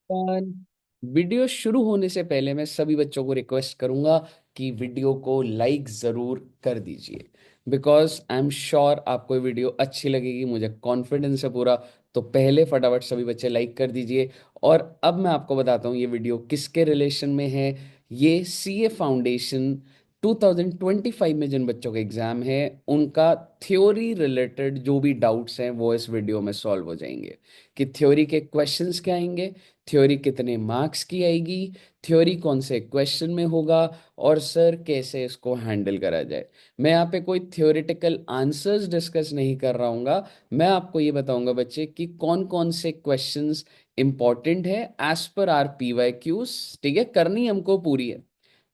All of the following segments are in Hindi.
एवरीवन। वीडियो शुरू होने से पहले मैं सभी बच्चों को रिक्वेस्ट करूंगा कि वीडियो को लाइक ज़रूर कर दीजिए, बिकॉज आई एम श्योर आपको ये वीडियो अच्छी लगेगी, मुझे कॉन्फिडेंस है पूरा। तो पहले फटाफट सभी बच्चे लाइक कर दीजिए। और अब मैं आपको बताता हूँ ये वीडियो किसके रिलेशन में है। ये सीए फाउंडेशन 2025 में जिन बच्चों का एग्जाम है उनका थ्योरी रिलेटेड जो भी डाउट्स हैं वो इस वीडियो में सॉल्व हो जाएंगे। कि थ्योरी के क्वेश्चंस क्या आएंगे, थ्योरी कितने मार्क्स की आएगी, थ्योरी कौन से क्वेश्चन में होगा, और सर कैसे इसको हैंडल करा जाए। मैं यहाँ पे कोई थ्योरेटिकल आंसर्स डिस्कस नहीं कर रहा हूँगा। मैं आपको ये बताऊंगा बच्चे कि कौन कौन से क्वेश्चंस इंपॉर्टेंट है as per R P Y Qs. ठीक है, करनी हमको पूरी है।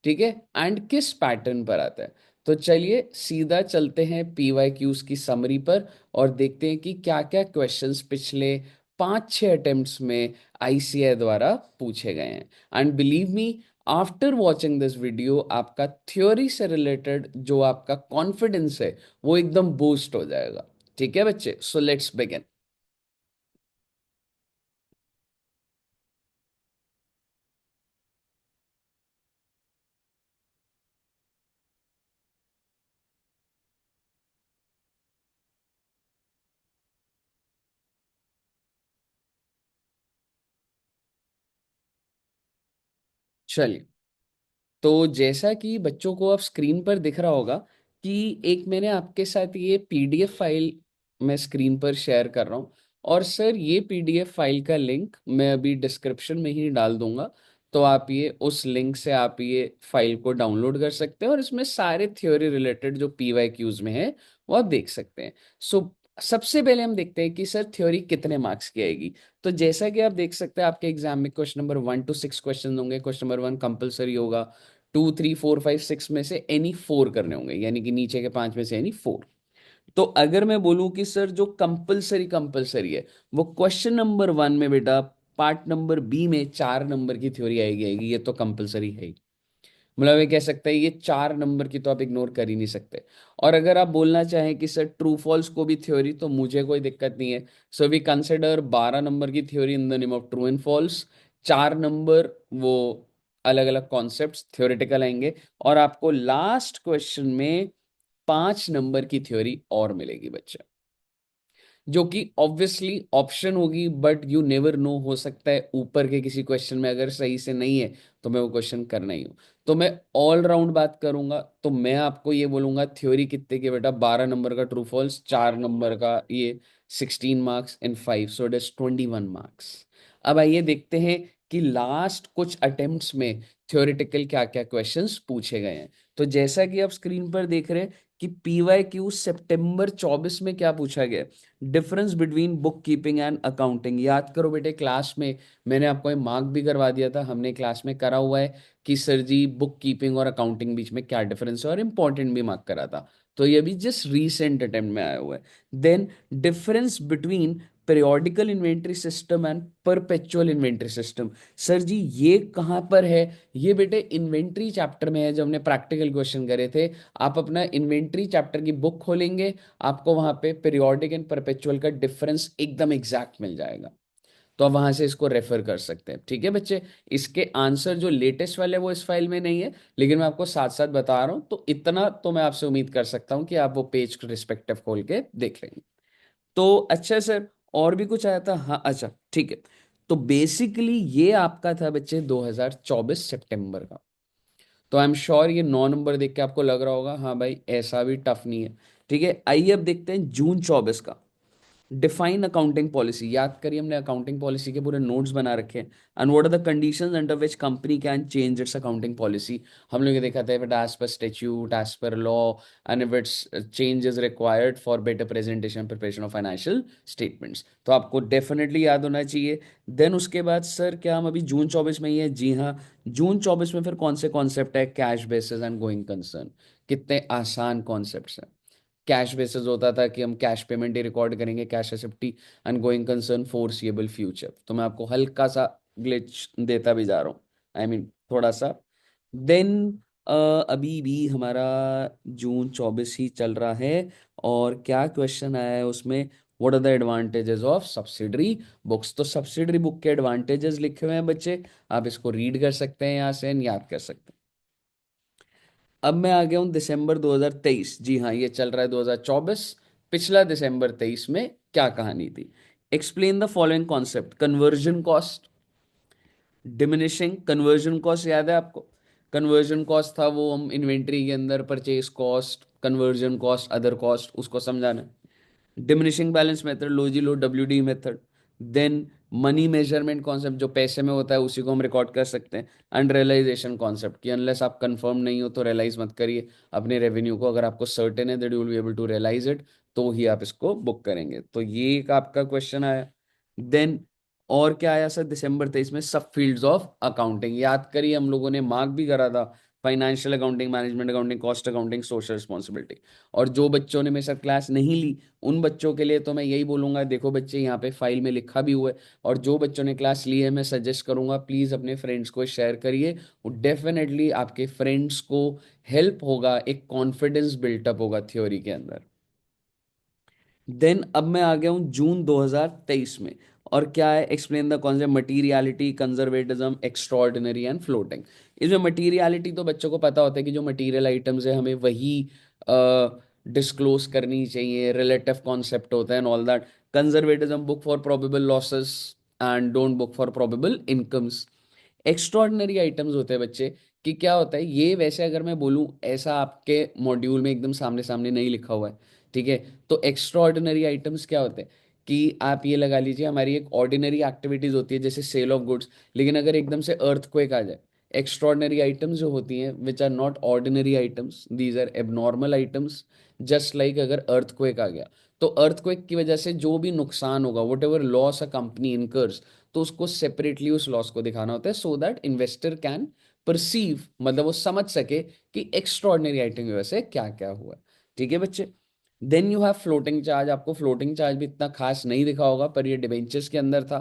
ठीक है, एंड किस पैटर्न पर आता है। तो चलिए सीधा चलते हैं पी वाई क्यूज की समरी पर और देखते हैं कि क्या क्या क्वेश्चंस पिछले 5-6 अटेम्प्ट्स में आईसीएआई द्वारा पूछे गए हैं। And believe me, after watching this video आपका थ्योरी से रिलेटेड जो आपका कॉन्फिडेंस है वो एकदम बूस्ट हो जाएगा। ठीक है बच्चे, सो लेट्स बिगिन। चलिए, तो जैसा कि बच्चों को अब स्क्रीन पर दिख रहा होगा कि एक मैंने आपके साथ ये पीडीएफ फाइल मैं स्क्रीन पर शेयर कर रहा हूँ। और सर ये पीडीएफ फाइल का लिंक मैं अभी डिस्क्रिप्शन में ही डाल दूंगा। तो आप ये उस लिंक से आप ये फाइल को डाउनलोड कर सकते हैं और इसमें सारे थ्योरी रिलेटेड जो पीवाई क्यूज में है वो आप देख सकते हैं। सो सबसे पहले हम देखते हैं कि सर थ्योरी कितने मार्क्स की आएगी। तो जैसा कि आप देख सकते हैं आपके एग्जाम में क्वेश्चन नंबर 1 to 6 क्वेश्चन होंगे। क्वेश्चन नंबर 1 कंपलसरी होगा। 2, 3, 4, 5, 6 में से एनी 4 करने होंगे, यानी कि नीचे के 5 में से एनी 4। तो अगर मैं बोलूं कि सर जो कंपलसरी कंपलसरी है वो क्वेश्चन नंबर 1 में बेटा पार्ट नंबर बी में 4 नंबर की थ्योरी आएगी ये तो कंपलसरी है ही। मतलब ये कह सकते हैं ये 4 नंबर की तो आप इग्नोर कर ही नहीं सकते। और अगर आप बोलना चाहें कि सर ट्रू फॉल्स को भी थ्योरी, तो मुझे कोई दिक्कत नहीं है। सो वी कंसिडर 12 नंबर की theory in the name of true and false. 4 number वो अलग अलग कॉन्सेप्ट्स थ्योरेटिकल आएंगे। और आपको लास्ट क्वेश्चन में 5 नंबर की थ्योरी और मिलेगी बच्चे, जो कि ऑब्वियसली ऑप्शन होगी, बट यू नेवर नो, हो सकता है ऊपर के किसी क्वेश्चन में अगर सही से नहीं है तो मैं वो क्वेश्चन करना ही हूँ। तो मैं ऑल राउंड बात करूंगा तो मैं आपको ये बोलूंगा थ्योरी कितने के बेटा 12 नंबर का ट्रू फॉल्स, 4 नंबर का ये 16 marks in 5, so it is 21 marks. अब आइए देखते हैं कि लास्ट कुछ अटेम्प्ट्स में थ्योरेटिकल क्या क्या क्वेश्चंस पूछे गए हैं। तो जैसा कि आप स्क्रीन पर देख रहे हैं कि पीवाई क्यू सितंबर 24 में क्या पूछा गया, difference between book keeping and accounting. याद करो बेटे, क्लास में मैंने आपको ये मार्क भी करवा दिया था, हमने क्लास में करा हुआ है कि सर जी बुक कीपिंग और अकाउंटिंग बीच में क्या डिफरेंस है, और इंपॉर्टेंट भी मार्क करा था। तो ये भी जस्ट रीसेंट अटेम्प्ट में आया हुआ है। Then difference between periodical inventory system and perpetual inventory system. Sir जी ये कहाँ पर है? ये बेटे इन्वेंट्री चैप्टर में है, जब हमने प्रैक्टिकल क्वेश्चन करे थे। आप अपना इन्वेंट्री चैप्टर की बुक खोलेंगे, आपको वहां पे पीरियोडिक एंड परपेचुअल का डिफरेंस एकदम एग्जैक्ट मिल जाएगा। तो आप वहां से इसको रेफर कर सकते हैं। ठीक है बच्चे, इसके आंसर जो लेटेस्ट वाले वो इस फाइल में नहीं है, लेकिन मैं आपको साथ साथ बता रहा हूं, तो इतना तो मैं आपसे उम्मीद कर सकता हूं कि आप वो पेज रिस्पेक्टिव खोल के देख लेंगे। तो अच्छा सर, और भी कुछ आया था? हाँ अच्छा ठीक है। तो बेसिकली ये आपका था बच्चे 2024 सितंबर का। तो आई एम श्योर ये 9 नंबर देख के आपको लग रहा होगा हाँ भाई ऐसा भी टफ नहीं है। ठीक है, आइए अब देखते हैं जून 24 का। Define accounting policy. याद करिए हमने अकाउंटिंग पॉलिसी के पूरे नोट्स बना रखे हैं। And what are the conditions under which company can change its accounting policy. हम लोग ये देखा था it as per statute, as per law, and if its change is required for better presentation preparation of financial statements. तो आपको डेफिनेटली याद होना चाहिए। देन उसके बाद सर क्या हम अभी जून 24 में ही है? जी हाँ। जून 24 में फिर कौन से कॉन्सेप्ट है? Cash basis and going concern. कितने आसान कॉन्सेप्ट हैं। कैश बेसिस होता था कि हम कैश पेमेंट ही रिकॉर्ड करेंगे, कैश एसेप्टी, and going concern foreseeable future. तो मैं आपको हल्का सा ग्लिच देता भी जा रहा हूँ, आई मीन थोड़ा सा। देन अभी भी हमारा जून 24 ही चल रहा है। और क्या क्वेश्चन आया है उसमें? What are the advantages of subsidiary books. तो सब्सिडरी बुक के एडवांटेजेस लिखे हुए हैं बच्चे, आप इसको रीड कर सकते हैं यहाँ से and याद कर सकते हैं। अब मैं आ गया हूं दिसंबर 2023, जी हाँ ये चल रहा है 2024, पिछला दिसंबर 23 में क्या कहानी थी। Explain the following concept. Conversion cost, diminishing conversion cost याद है आपको। कन्वर्जन कॉस्ट था वो हम इन्वेंट्री के अंदर purchase cost, conversion cost, other cost, उसको समझाना। डिमिनिशिंग बैलेंस मेथड, लो जी लो, WD method. Then money measurement concept, जो पैसे में होता है उसी को हम रिकॉर्ड कर सकते हैं। अनरियलाइजेशन कॉन्सेप्ट, कि अनलेस आप कंफर्म नहीं हो तो रियलाइज मत करिए अपने रेवेन्यू को, अगर आपको सर्टेन है that you will be able to realise it तो ही आप इसको बुक करेंगे। तो ये एक आपका क्वेश्चन आया। देन और क्या आया सर दिसंबर 23 में, सब फील्ड्स ऑफ अकाउंटिंग, याद करिए हम लोगों ने मार्क भी करा था। Financial accounting, management accounting, cost accounting, social responsibility. और जो बच्चों ने मेरे साथ क्लास नहीं ली उन बच्चों के लिए तो मैं यही बोलूंगा, देखो बच्चे यहाँ पे फाइल में लिखा भी हुआ है, और जो बच्चों ने क्लास ली है मैं सजेस्ट करूंगा प्लीज अपने फ्रेंड्स को शेयर करिए। डेफिनेटली आपके फ्रेंड्स को हेल्प होगा, एक कॉन्फिडेंस बिल्टअप होगा थ्योरी के अंदर। देन अब मैं आ गया हूं जून 2023 में, और क्या है, explain the concept materiality, conservatism, extraordinary and floating. इसमें मटीरियलिटी तो बच्चों को पता होता है कि जो मटीरियल आइटम्स है हमें वही डिस्क्लोज करनी चाहिए, रिलेटिव कॉन्सेप्ट होता है and all that. Conservatism, book for probable losses and don't book for probable incomes. Extraordinary items होते हैं बच्चे, कि क्या होता है ये, वैसे अगर मैं बोलूं ऐसा आपके मॉड्यूल में एकदम सामने सामने नहीं लिखा हुआ है, ठीक है। तो एक्स्ट्रॉर्डिनरी आइटम्स क्या होते हैं, कि आप ये लगा लीजिए हमारी एक ऑर्डिनरी एक्टिविटीज होती है जैसे सेल ऑफ गुड्स, लेकिन अगर एकदम से अर्थक्वेक आ जाए, एक्स्ट्रॉर्डिनरी आइटम्स जो होती हैं which are not ordinary items, these are abnormal items. Just like अगर अर्थक्वेक आ गया तो अर्थक्वेक की वजह से जो भी नुकसान होगा, what ever loss a company incurs, तो उसको सेपरेटली उस लॉस को दिखाना होता है so that investor can perceive, मतलब वो समझ सके कि एक्स्ट्रॉर्डिनरी आइटम की वजह से क्या क्या हुआ है। ठीक है बच्चे। Then you have floating charge. आपको फ्लोटिंग चार्ज भी इतना खास नहीं दिखा होगा पर ये डिबेंचर्स के अंदर था।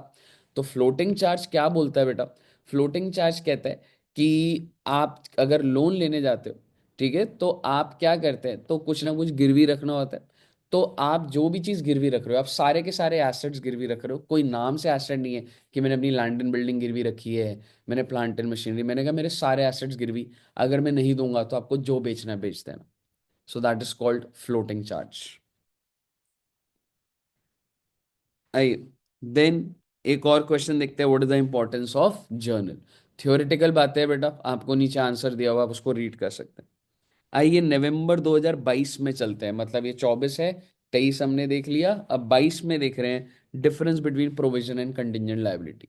तो फ्लोटिंग चार्ज क्या बोलता है बेटा, फ्लोटिंग चार्ज कहता है कि आप अगर लोन लेने जाते हो, ठीक है, तो आप क्या करते हैं, तो कुछ ना कुछ गिरवी रखना होता है। तो आप जो भी चीज़ गिरवी रख रहे हो, आप सारे के सारे एसेट्स गिरवी रख रहे हो, कोई नाम से एसेट नहीं है कि मैंने अपनी लैंड एंड बिल्डिंग गिरवी रखी है, मैंने प्लांट एंड मशीनरी, मैंने कहा मेरे सारे एसेट्स गिरवी, अगर मैं नहीं दूंगा तो आपको जो बेचना है बेच देना। So that is called floating charge. I then एक और क्वेश्चन देखते हैं, what is the importance of journal. Theoretical बातें हैं बेटा, आपको नीचे आंसर दिया हुआ, आप उसको रीड कर सकते हैं। आइए नवंबर 2022 में चलते हैं, मतलब ये 24 है, 23 हमने देख लिया, अब 22 में देख रहे हैं difference between provision and contingent liability.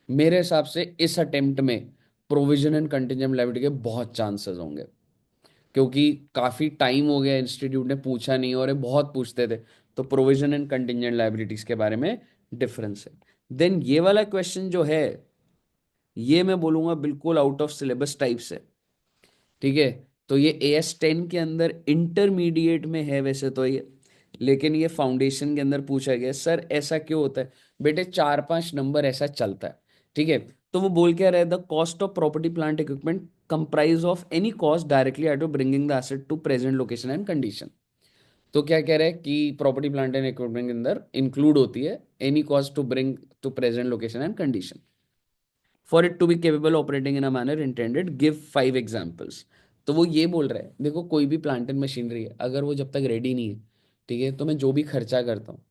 मेरे हिसाब से इस अटेम्प्ट में प्रोविजन एंड कंटिजेंट लायबिलिटी के बहुत चांसेस होंगे, क्योंकि काफी टाइम हो गया इंस्टीट्यूट ने पूछा नहीं, और ये बहुत पूछते थे। तो प्रोविजन एंड कंटिजेंट लायबिलिटीज के बारे में डिफरेंस है। देन ये वाला क्वेश्चन जो है, ये मैं बोलूंगा बिल्कुल आउट ऑफ सिलेबस टाइप से, ठीक है। तो ये AS10 के अंदर इंटरमीडिएट में है वैसे तो ये, लेकिन ये फाउंडेशन के अंदर पूछा गया। सर ऐसा क्यों होता है बेटे, 4-5 नंबर ऐसा चलता है, ठीक है। तो वो बोल क्या रहा है, the cost of property plant equipment comprise of any cost directly at bringing the asset to present location and condition. तो क्या कह रहा है कि प्रॉपर्टी प्लांट एंड इक्विपमेंट के अंदर इंक्लूड होती है any cost to bring to present location and condition for it to be capable operating in a manner intended, give 5 examples. तो वो ये बोल रहा है, देखो कोई भी प्लांट एंड मशीनरी है, अगर वो जब तक रेडी नहीं है, ठीक है, तो मैं जो भी खर्चा करता हूँ,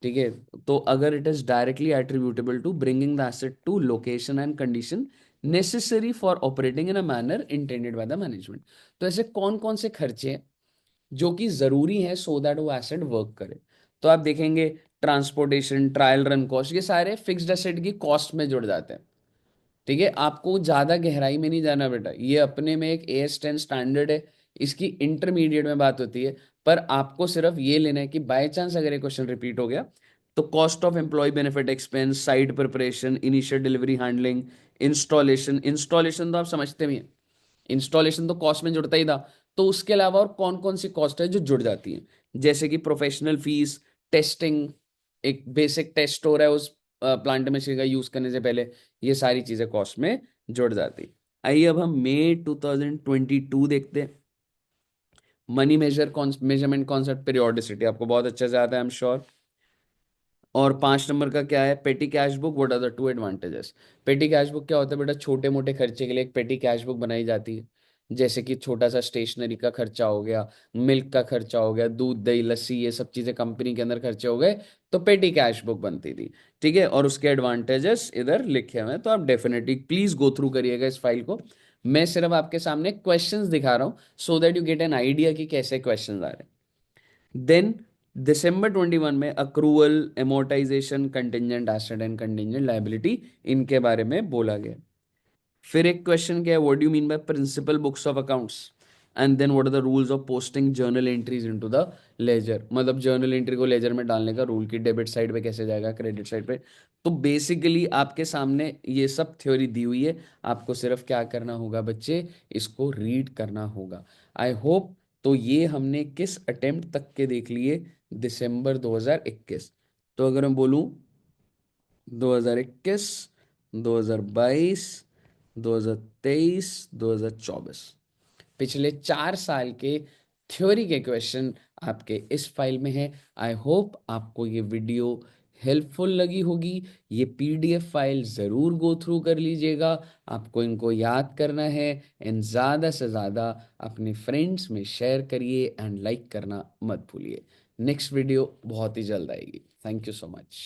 ठीक है, तो अगर it is directly attributable to bringing the asset to location and condition necessary for operating in a manner intended by the management. तो ऐसे कौन कौन से खर्चे हैं जो कि जरूरी है सो दैट वो एसेट वर्क करे। तो आप देखेंगे ट्रांसपोर्टेशन, ट्रायल रन कॉस्ट, ये सारे फिक्स्ड एसेट की कॉस्ट में जुड़ जाते हैं, ठीक है। आपको ज्यादा गहराई में नहीं जाना बेटा, ये अपने में एक AS10 स्टैंडर्ड है, इसकी इंटरमीडिएट में बात होती है। पर आपको सिर्फ ये लेना है कि बाय चांस अगर ये क्वेश्चन रिपीट हो गया, तो cost of employ benefit expense, site preparation, initial delivery handling, installation, installation तो आप समझते भी हैं, इंस्टॉलेशन तो कॉस्ट में जुड़ता ही था। तो उसके अलावा और कौन कौन सी कॉस्ट है जो जुड़ जाती है, जैसे कि प्रोफेशनल फीस, टेस्टिंग, एक बेसिक टेस्ट हो रहा है उस प्लांट मशीन का यूज करने से पहले, ये सारी चीजें कॉस्ट में जुड़ जाती। आइए अब हम मई 2022 देखते हैं। मनी मेजरमेंट कॉन्सेप्ट, पीरियोडिसिटी आपको बहुत अच्छे से आता है आई एम श्योर। और 5 नंबर का क्या है, petty cash book, what are the two advantages. Petty cash book क्या होता है बेटा, छोटे मोटे खर्चे के लिए एक पेटी कैश बुक बनाई जाती है। जैसे कि छोटा सा स्टेशनरी का खर्चा हो गया, मिल्क का खर्चा हो गया, दूध दही लस्सी ये सब चीजें कंपनी के अंदर खर्चे हो गए, तो पेटी कैश बुक बनती थी। ठीक है, और उसके एडवांटेजेस इधर लिखे हुए हैं, तो आप डेफिनेटली प्लीज गो थ्रू करिएगा इस फाइल को। मैं सिर्फ आपके सामने क्वेश्चंस दिखा रहा हूँ, so that you get an idea कि कैसे क्वेश्चंस आ रहे हैं। देन दिसंबर 21 में accrual, amortisation, contingent asset and contingent liability, इनके बारे में बोला गया। फिर एक क्वेश्चन क्या है, what do you mean by principal books of accounts, and then what are the rules of posting journal entries into the ledger. मतलब जर्नल एंट्री को लेजर में डालने का रूल, की डेबिट साइड पे कैसे जाएगा, क्रेडिट साइड पे। तो बेसिकली आपके सामने ये सब थ्योरी दी हुई है, आपको सिर्फ क्या करना होगा बच्चे, इसको रीड करना होगा। आई होप, तो ये हमने किस अटेम्प्ट तक के देख लिए, दिसंबर 2021। तो अगर मैं बोलूं 2021, 2022, 2023, 2024, पिछले 4 साल के थ्योरी के क्वेश्चन आपके इस फाइल में है। आई होप आपको ये वीडियो हेल्पफुल लगी होगी। ये पीडीएफ फाइल ज़रूर गो थ्रू कर लीजिएगा, आपको इनको याद करना है। एंड ज़्यादा से ज़्यादा अपने फ्रेंड्स में शेयर करिए एंड लाइक करना मत भूलिए। नेक्स्ट वीडियो बहुत ही जल्द आएगी। Thank you so much.